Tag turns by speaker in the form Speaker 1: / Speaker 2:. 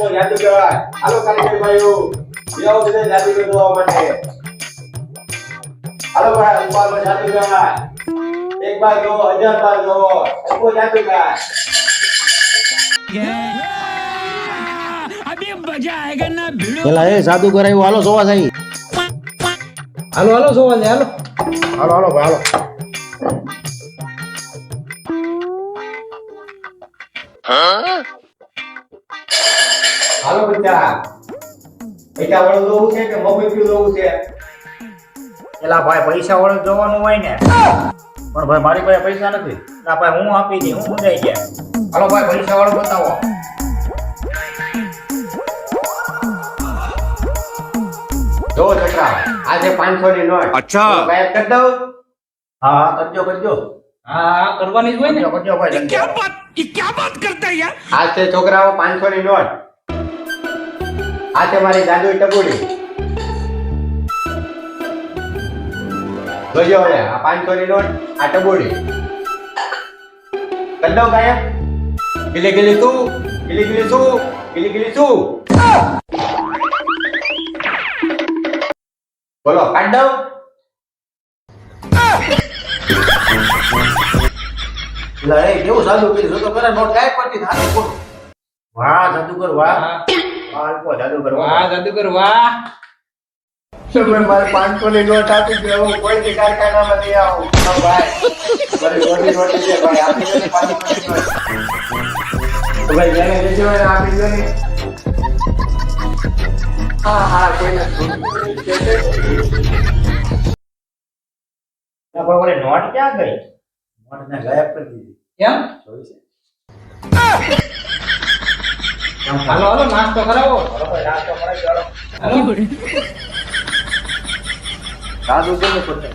Speaker 1: કો જાદુગર હાલો કારીગર ભાઈઓ આવો બધા જાદુગર જોવા માટે હાલો ભાઈ ઉપર જાદુગર એક બાર જો 1000 બાર જો કો જાદુગર
Speaker 2: अभी मजा आएगा ना भिड़ो
Speaker 3: પેલા એ જાદુગર આવ્યો હાલો જોવા જાય
Speaker 4: હાલો હાલો જોવા લે હાલો
Speaker 3: હાલો હાલો ભાઈ હાલો
Speaker 1: હાલો બચ્ચા પૈસા વાળું જોવું છે કે મફત જોવું છે
Speaker 3: પેલા ભાઈ પૈસા વાળું જોવાનું હોય ને પણ ભાઈ મારી પાસે પૈસા નથી ના ભાઈ હું આપી દઈ હું સમજાઈ ગયા હાલો ભાઈ પૈસા વાળું બતાવો
Speaker 1: જો ચકરા આજે 500 ની નોટ
Speaker 2: अच्छा
Speaker 1: ગાયબ કરી દઉં
Speaker 3: હા કરજો કરજો
Speaker 4: હા કરવાની જ હોય ને
Speaker 3: કરજો ભાઈ જલ્દી.
Speaker 2: क्या बात करता है यार
Speaker 1: આ છે છોકરાઓ 500 ની નોટ આ છે મારી જાદુઈ ટબુડી જોજો હવે આ 500 ની નોટ આ ટબુડી કરી દઉં ગાયબ ગીલી ગીલી તું ગીલી ગીલી તું ગીલી ગીલી તું બોલો કાઢ દઉં
Speaker 3: પેલા એ કેવું જાદુ કર્યું જો તો પેલા નોટ ગાયબ કરતી થાતી ખોટું વાહ જાદુગર વાહ વાહ અલ્પો જાદુગર
Speaker 4: વાહ જાદુગર વાહ
Speaker 1: તમે મારે 500 ની નોટ આપી દો હું કોઈ બી કારખાનામાં નહીં આવું હા ભાઈ મારી રોટી રોટી છે ભાઈ આપી દો ને 500 ની નોટ તો ભાઈ જેને લેજો એને આપી દો ને હા હા કોઈ નથી
Speaker 3: ના પણ ઓલી નોટ ક્યાં ગઈ નોટ ને ગાયબ કરી દીધી
Speaker 4: કેમ
Speaker 3: જોઈ છે
Speaker 4: હાલો હાલો નાસ્તો કરાવો
Speaker 3: હાલો ભાઈ નાસ્તો કરાવી દો હાલો.
Speaker 4: હાલો
Speaker 3: જાદુ કેમ કરતા